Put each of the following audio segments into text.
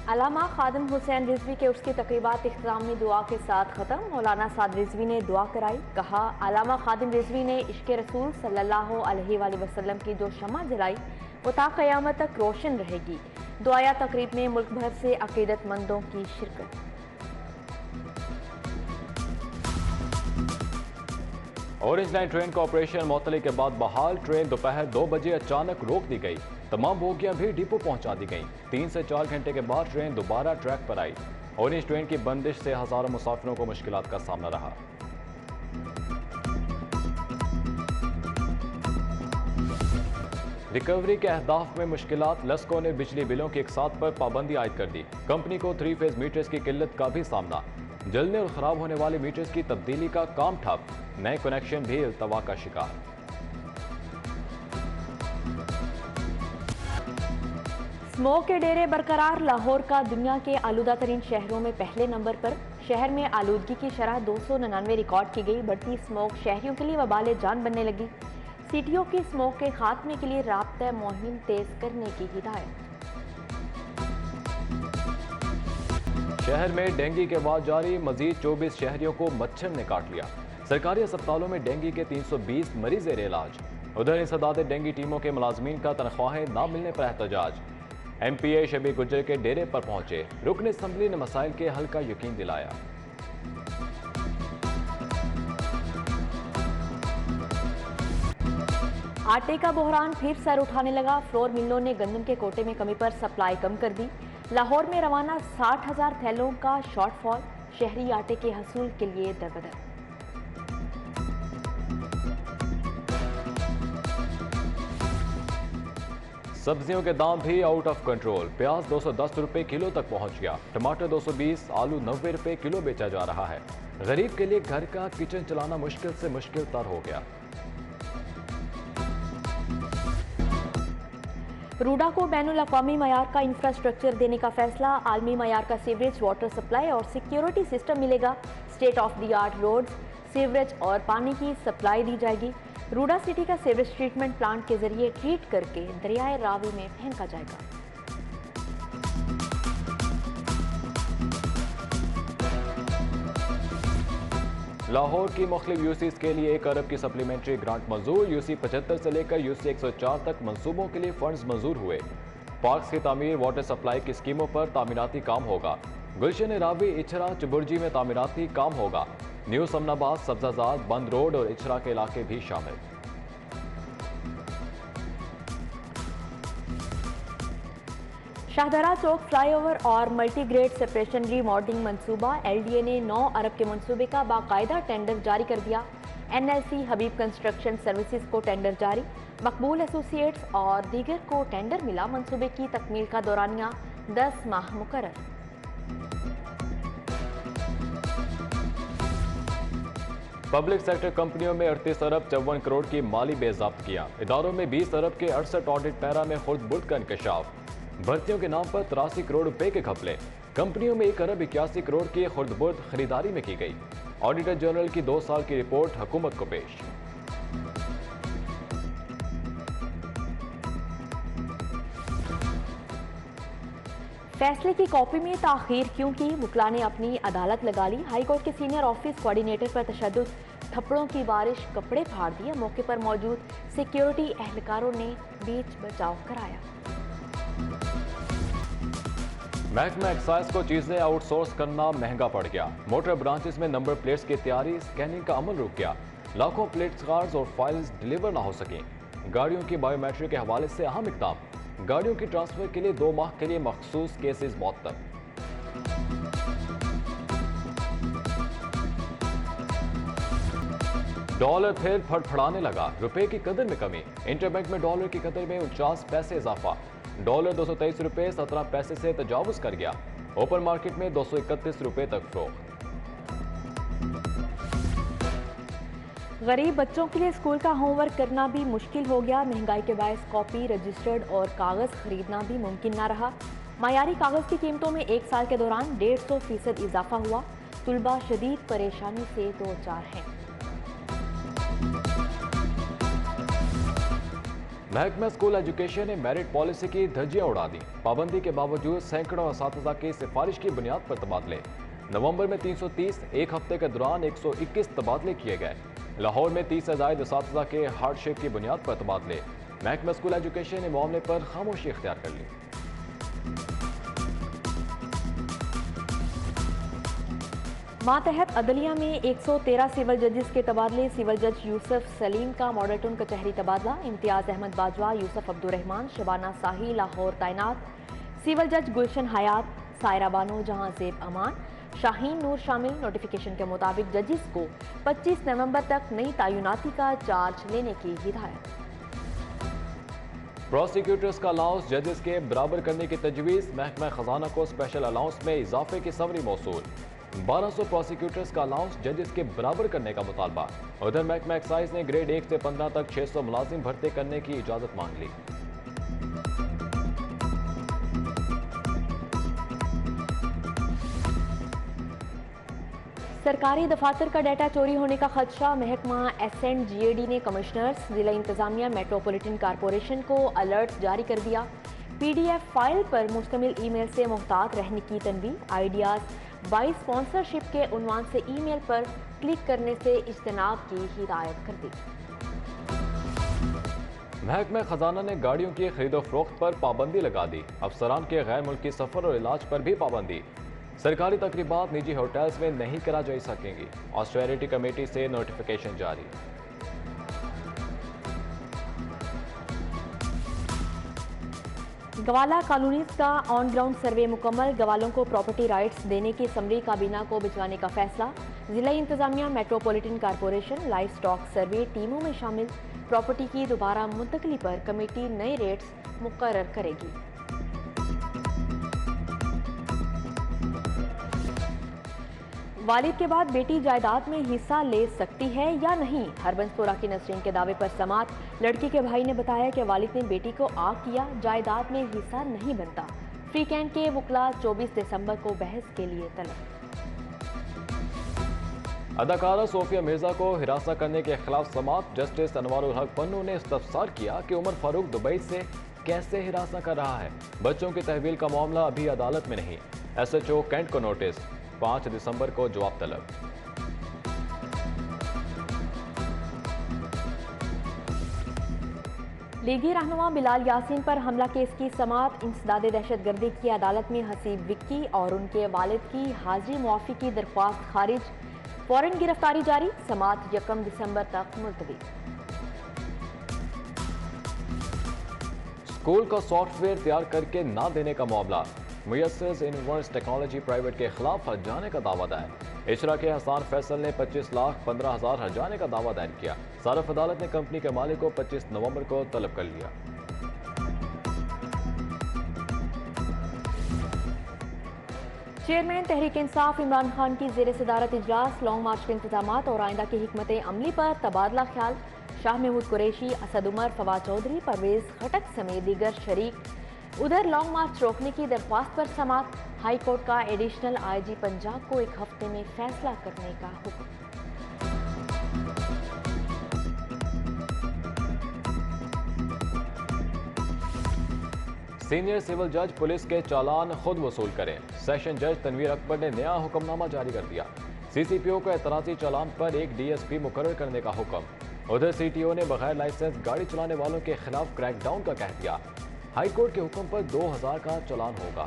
अल्लामा खादिम हुसैन रिजवी के उसकी तकरीबात इख्तितामी दुआ के साथ ख़त्म। मौलाना साद रिजवी ने दुआ कराई। कहा, अल्लामा खादिम रिजवी ने इश्क़ रसूल सल्लल्लाहु अलैहि वसल्लम की जो शम्मा जलाई वो ता क़यामत तक रोशन रहेगी। दुआया तकरीब में मुल्क भर से अक़ीदतमंदों की शिरकत। ऑरेंज लाइन ट्रेन का ऑपरेशन मुअत्तली के बाद बहाल। ट्रेन दोपहर 2 बजे अचानक रोक दी गई। तमाम बोगियां भी डिपो पहुंचा दी गईं। 3 से 4 घंटे के बाद ट्रेन दोबारा ट्रैक पर आई। ऑरेंज ट्रेन की बंदिश से हजारों मुसाफिरों को मुश्किलात का सामना रहा। रिकवरी के अहदाफ में मुश्किलात। लस्को ने बिजली बिलों की इकसात पर पाबंदी आयद कर दी। कंपनी को 3 फेज मीटर्स की किल्लत का भी सामना। जलने और खराब होने वाले मीटर्स की तब्दीली का काम ठप। नए कनेक्शन भी इल्तवा का शिकार। स्मोक के डेरे बरकरार। लाहौर का दुनिया के आलूदा तरीन शहरों में पहले नंबर पर। शहर में आलूदगी की शरह 299 रिकॉर्ड की गई। बढ़ती स्मोक शहरियों के लिए वबाल जान बनने लगी। सीटीओ की स्मोक के खात्मे के लिए राब्ता मुहिम तेज करने की हिदायत। शहर में डेंगू के बाद जारी। मजीद 24 शहरियों को मच्छर ने काट लिया। सरकारी अस्पतालों में डेंगू के 320 मरीज ज़ेर इलाज। उधर इंसदाद डेंगू टीमों के मुलाजमीन का तनख्वाहें ना मिलने पर एहतजाज। MPA शबी गुज्जर के डेरे पर पहुंचे। रुकन असम्बली ने मसाइल के हल का यकीन दिलाया। आटे का बहरान फिर सर उठाने लगा। फ्लोर मिलों ने गंदम के कोटे में कमी पर सप्लाई कम कर दी। लाहौर में रवाना 60,000 थैलों का शॉर्टफॉल। शहरी आटे के हसूल के लिए दरबदर। सब्जियों के दाम भी आउट ऑफ कंट्रोल। प्याज 210 रुपए किलो तक पहुंच गया। टमाटर 220, आलू 90 रुपए किलो बेचा जा रहा है। गरीब के लिए घर का किचन चलाना मुश्किल से मुश्किल तर हो गया। रूडा को बैनुल अक़वामी मयार का इंफ्रास्ट्रक्चर देने का फैसला। आलमी मयार का सीवरेज, वाटर सप्लाई और सिक्योरिटी सिस्टम मिलेगा। State of the art roads, sewerage और पानी की सप्लाई दी जाएगी। रूडा सिटी का सीवरेज ट्रीटमेंट प्लांट के जरिए ट्रीट करके दरियाए रावी में फेंका जाएगा। लाहौर की मुख्तलिफ यूसीज के लिए 1 अरब की सप्लीमेंट्री ग्रांट मंजूर। यूसी 75 से लेकर यूसी 104 तक मंसूबों के लिए फंड्स मंजूर हुए। पार्क्स की तामीर, वाटर सप्लाई की स्कीमों पर तामीराती काम होगा। गुलशन रावी, इचरा, चुबुर्जी में तामीराती काम होगा। न्यू समनाबाद, सब्जाजाद, बंद रोड और इचरा के इलाके भी शामिल। शाहदरा चौक फ्लाईओवर और मल्टीग्रेड सेपरेशन रीमॉडलिंग मंसूबा। LDA ने 9 अरब के मंसूबे का बाकायदा टेंडर जारी कर दिया। NLC हबीब कंस्ट्रक्शन सर्विसेज को टेंडर जारी। मकबूल एसोसिएट्स और दीगर को टेंडर मिला। मंसूबे की तकमील का दौरानिया 10 माह मुकर्रर। पब्लिक सेक्टर कंपनियों में 38 अरब 54 करोड़ की माली बेज़ाब्त किया। इदारों में 20 अरब के 68 ऑडिट पैरा में खुर्द बुर्द का इंकशाफ। भर्तियों के नाम पर 83 करोड़ रुपए के घपले। कंपनियों में 1 अरब 81 करोड़ की खुर्द बुर्द खरीदारी में की गई। ऑडिटर जनरल की 2 साल की रिपोर्ट हुकूमत को पेश। फैसले की कॉपी में ताखीर क्यों की? वुकला ने अपनी अदालत लगा ली। हाईकोर्ट के सीनियर ऑफिस कोऑर्डिनेटर पर तशद्दुद, थप्पड़ों की बारिश, कपड़े फाड़ दिए। मौके पर मौजूद सिक्योरिटी एहलकारों ने बीच बचाव कराया। महकमा एक्साइज को चीजें आउटसोर्स करना महंगा पड़ गया। मोटर ब्रांचेस में नंबर प्लेट्स की तैयारी, स्कैनिंग का अमल रुक गया। लाखों प्लेट्स कार्ड्स और फाइल्स डिलीवर ना हो सकें। गाड़ियों की बायोमेट्रिक के हवाले से अहम इक़दाम। गाड़ियों की ट्रांसफर के लिए 2 माह के लिए मखसूस केसेस मौतब। डॉलर फिर फड़फड़ाने लगा। रुपए की कदर में कमी। इंटरबैंक में डॉलर की कदर में 49 पैसे इजाफा। डॉलर 223 रुपए 17 पैसे से तजावुज कर गया। ओपन मार्केट में 231 रुपए तक फरोख्त। गरीब बच्चों के लिए स्कूल का होमवर्क करना भी मुश्किल हो गया। महंगाई के बायस कॉपी, रजिस्टर्ड और कागज खरीदना भी मुमकिन ना रहा। मायारी कागज की कीमतों में 1 साल के दौरान 150% इजाफा हुआ। तुलबा शदीद परेशानी से दो चार हैं। महकमा स्कूल एजुकेशन ने मेरिट पॉलिसी की धज्जियां उड़ा दी। पाबंदी के बावजूद सैकड़ों असातिज़ा की सिफारिश की बुनियाद पर तबादले। नवंबर में 330, एक हफ्ते के दौरान 121 तबादले किए गए। लाहौर में 30 से ज़ायद असातिज़ा के हार्डशिप की बुनियाद पर तबादले। महकमा स्कूल एजुकेशन ने मामले पर खामोशी इख्तियार कर ली। मातहत अदलिया में 113 सिविल जजेस के तबादले। सिविल जज यूसुफ सलीम का मॉडल टाउन कचहरी तबादला। इम्तियाज अहमद बाजवा, यूसुफ अब्दुर्रहमान, शबाना साही लाहौर तैनात। सिविल जज गुलशन हयात, सायरा बानो, जहांजेब अमान, शाहीन नूर शामिल। नोटिफिकेशन के मुताबिक जजेस को 25 नवंबर तक नई तैनाती का चार्ज लेने की हिदायत। प्रोसिक्यूटर्स का अलाउंस जजेस के बराबर करने की तजवीज़। महकमा खजाना को स्पेशल अलाउंस में इजाफे की समरी मौसूल। 1200 प्रोसिक्यूटर्स का अलाउंस जजेस के बराबर करने का मुतालबा। उधर महकमा एक्साइज ने ग्रेड 1 से 15 तक 600 मुलाजिम भर्ती करने की इजाज़त मांग ली। सरकारी दफातर का डाटा चोरी होने का खदशा। महकमा SNGAD ने कमिश्नर्स, जिला इंतजामिया, मेट्रोपॉलिटन कॉरपोरेशन को अलर्ट जारी कर दिया। PDF फाइल पर मुश्तमिल ईमेल से मुहतात रहने की तनबीह। आइडियाज बाई स्पॉन्सरशिप के उन्वान से ईमेल पर क्लिक करने से इज्तनाब की हिदायत कर दी। महकमा खजाना ने गाड़ियों की खरीदो फरोख्त पर पाबंदी लगा दी। अफसरान के गैर मुल्की सफर और इलाज पर भी पाबंदी। सरकारी तकरीबात निजी होटल्स में नहीं करा जा सकेंगी। ऑस्टेरिटी कमेटी से नोटिफिकेशन जारी। गवाला कॉलोनीज का ऑन ग्राउंड सर्वे मुकम्मल। गवालों को प्रॉपर्टी राइट्स देने की समरी काबीना को भिजवाने का फैसला। जिला इंतजामिया, मेट्रोपॉलिटन कॉरपोरेशन लाइफ स्टॉक सर्वे टीमों में शामिल। प्रॉपर्टी की दोबारा मुंतकली पर कमेटी नए रेट्स मुकर्रर करेगी। वालिद के बाद बेटी जायदाद में हिस्सा ले सकती है या नहीं, हरबंसपुरा की नसरीन के दावे पर समात। लड़की के भाई ने बताया कि वालिद ने बेटी को आग किया, जायदाद में हिस्सा नहीं बनता। फ्री कैंट के वकला 24 दिसंबर को बहस के लिए तलब। अदाकारा सोफिया मिर्जा को हिरासत करने के खिलाफ समात। जस्टिस अनवारुल हक पन्नू ने इस्तफसार किया कि उमर फारूक दुबई से कैसे हिरासत कर रहा है। बच्चों की तहवील का मामला अभी अदालत में नहीं। SHO कैंट को नोटिस। 5 दिसंबर को जवाब तलब। लीगी रहनुमा बिलाल यासीन पर हमला केस की समात। इंसदाद दहशतगर्दी की अदालत में हसीब विक्की और उनके वालिद की हाजिरी मुआफी की दरख्वास्त खारिज। फौरन गिरफ्तारी जारी। समात 1 दिसंबर तक मुलतवी। स्कूल का सॉफ्टवेयर तैयार करके ना देने का मामला। मुयस्सर इनवर्स टेक्नोलॉजी प्राइवेट के खिलाफ हर्जाने का दावा दायर। इशरा के हसान फैसल ने 25,15,000 हर्जाने का दावा दायर किया। सारफ अदालत ने कंपनी के मालिक को 25 नवंबर को तलब कर लिया। चेयरमैन तहरीक इंसाफ इमरान खान की जेर सदारत इजलास। लॉन्ग मार्च के इंतजाम और आइंदा की हिकमत अमली पर तबादला ख्याल। शाह महमूद कुरैशी, असद उमर, फवाद चौधरी, परवेज खटक समेत दीगर शरीक। उधर लॉन्ग मार्च रोकने की दरख्वास्त पर समात। हाई कोर्ट का एडिशनल IG पंजाब को 1 हफ्ते में फैसला करने का हुक्म। सीनियर सिविल जज पुलिस के चालान खुद वसूल करें। सेशन जज तनवीर अकबर ने नया हुक्मनामा जारी कर दिया। CCPO को एतराजी चालान पर एक DSP मुकर्रर करने का हुक्म। उधर CTO ने बगैर लाइसेंस गाड़ी चलाने वालों के खिलाफ क्रैकडाउन का कह दिया। हाई कोर्ट के हुक्म पर 2000 का चालान होगा।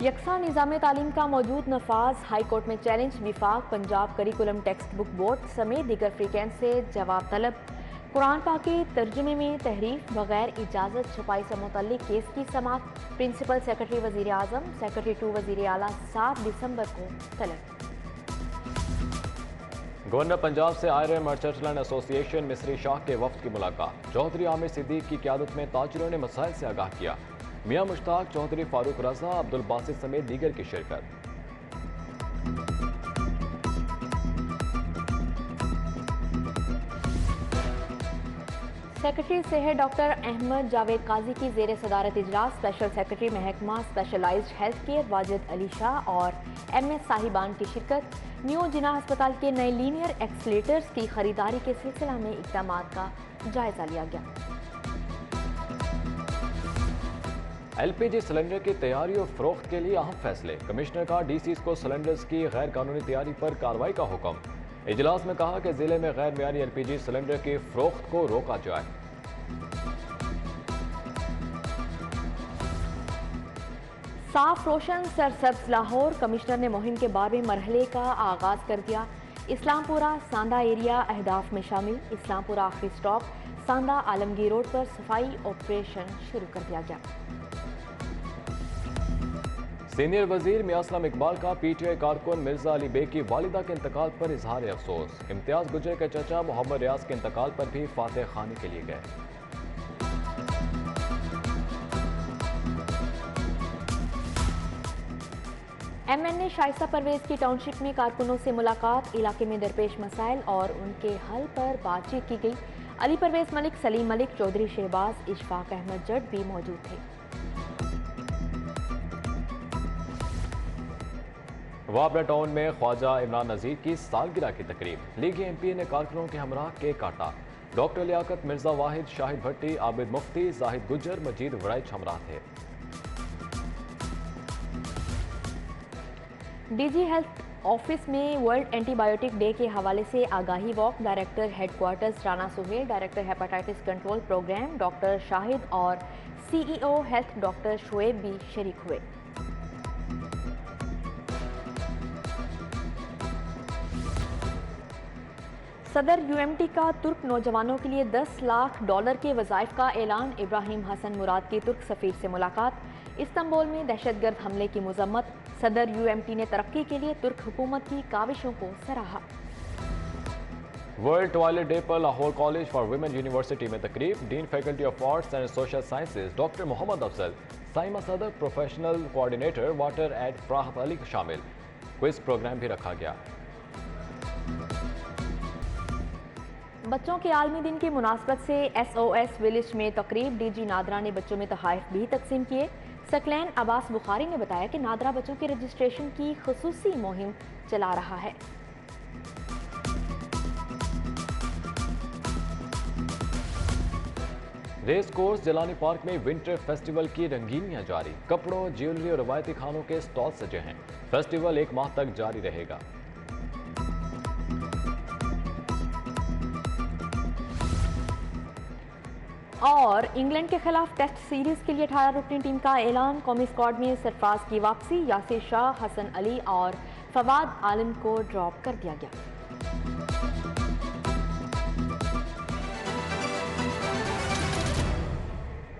यकसा निज़ाम तालीम का मौजूद नफाज। हाई कोर्ट में चैलेंज। विफाक, Punjab curriculum text book board समेत दीगर फ्री कैंट से जवाब तलब। कुरान पाक के तर्जुमे में तहरीफ बगैर इजाज़त छपाई से मुतल्लिक केस की समात। प्रिंसिपल सेक्रेटरी वज़ीर आज़म, सेक्रेटरी टू वज़ीर आला 7 दिसंबर को तलब। गवर्नर पंजाब से आयरन मर्चेंट्स एसोसिएशन मिस्री शाह के वफ्द की मुलाकात। चौधरी आमिर सिद्दीक की क़यादत में ताजिरों ने मसाइल से आगाह किया। मियां मुश्ताक चौधरी, फारूक रजा, अब्दुल बासित समेत दीगर की शिरकत। सेक्रेटरी सेहत डॉक्टर अहमद जावेद काजी की जेर सदारत इजलास। स्पेशल सेक्रेटरी महकमा specialized health care Wajid Ali Shah और MS साहिबान की शिरकत। न्यू जिना अस्पताल के नए लीनियर एक्सलेटर्स की खरीदारी के सिलसिला में इकदाम का जायजा लिया गया। एलपीजी सिलेंडर की तैयारी और फरोख्त के लिए अहम फैसले। कमिश्नर का डीसीज को सिलेंडर्स की गैर कानूनी तैयारी पर कार्रवाई का हुक्म। इजलास में कहा कि जिले में गैर मेयारी एलपीजी सिलेंडर की फरोख्त को रोका जाए। साफ रोशन सरसब्ज लाहौर। कमिश्नर ने मुहिम के 12वें मरहले का आगाज कर दिया। इस्लामपुरा सांदा एरिया अहदाफ में शामिल। इस्लामपुरा आखिरी स्टॉप सांदा आलमगीर रोड पर सफाई ऑपरेशन शुरू कर दिया गया। सीनियर वजीर मियां असलम इकबाल का पीटीआई कारकुन मिर्जा अली बेग की वालिदा के इंतकाल पर इजहार अफसोस। इम्तियाज गुजर के चचा मोहम्मद रियाज के इंतकाल पर भी फातह खानी के लिए गए। एमएनए शाइस्ता परवेज की टाउनशिप में कारकुनों से मुलाकात। इलाके में दरपेश मसाइल और उनके हल पर बातचीत की गई। अली परवेज मलिक, सलीम मलिक, चौधरी शहबाज, इशफाक अहमद जट भी मौजूद थे। वाबरा टाउन में ख्वाजा इमरान नजीर की सालगिरह की तकरीब। लीगी एमपी ने कारकुनों के हमरा केक काटा। डॉक्टर लियाकत, मिर्जा वाहिद, शाहिद भट्टी, आबिद मुफ्ती, जाहिद गुज्जर, मजीद वड़ाइच हमरा थे। डीजी हेल्थ ऑफिस में वर्ल्ड एंटीबायोटिक डे के हवाले से आगाही walk. Director headquarters Rana Suhail, director hepatitis control programme doctor Shahid और सीईओ हेल्थ डॉक्टर शुएब भी शरीक हुए। सदर यूएमटी का तुर्क नौजवानों के लिए $10 लाख के वज़ाइफ का ऐलान। इब्राहिम हसन मुराद की तुर्क सफ़ीर से मुलाकात। इस्तांबुल में दहशतगर्द हमले की मजम्मत। सदर यूएमटी ने तरक्की के लिए तुर्क हुकूमत की काविशों को सराहा। वर्ल्ड टॉयलेट डे पर Lahore college for women university में तकरीब। Dean faculty of arts and social sciences doctor Mohammad Afzal, Saima Sadar, professional coordinator water and Farhat Ali शामिल। क्विज प्रोग्राम भी रखा गया। बच्चों के आलमी दिन की मुनासबत से SOS विलेज में तकरीब। डीजी नादरा ने बच्चों में तोहफ़े भी तकसीम किए। सकलैन अब्बास बुखारी ने बताया कि नादरा बच्चों के रजिस्ट्रेशन की खुसूसी मुहिम चला रहा है। रेस कोर्स जलानी पार्क में विंटर फेस्टिवल की रंगीनियां जारी। कपड़ों, ज्वेलरी और रवायती खानों के स्टॉल सजे हैं। फेस्टिवल 1 माह तक जारी रहेगा। और इंग्लैंड के खिलाफ टेस्ट सीरीज के लिए 18 रुकनी टीम का ऐलान। कौमी स्क्वाड में सरफराज की वापसी। यासिर शाह, हसन अली और फवाद आलम को ड्रॉप कर दिया गया।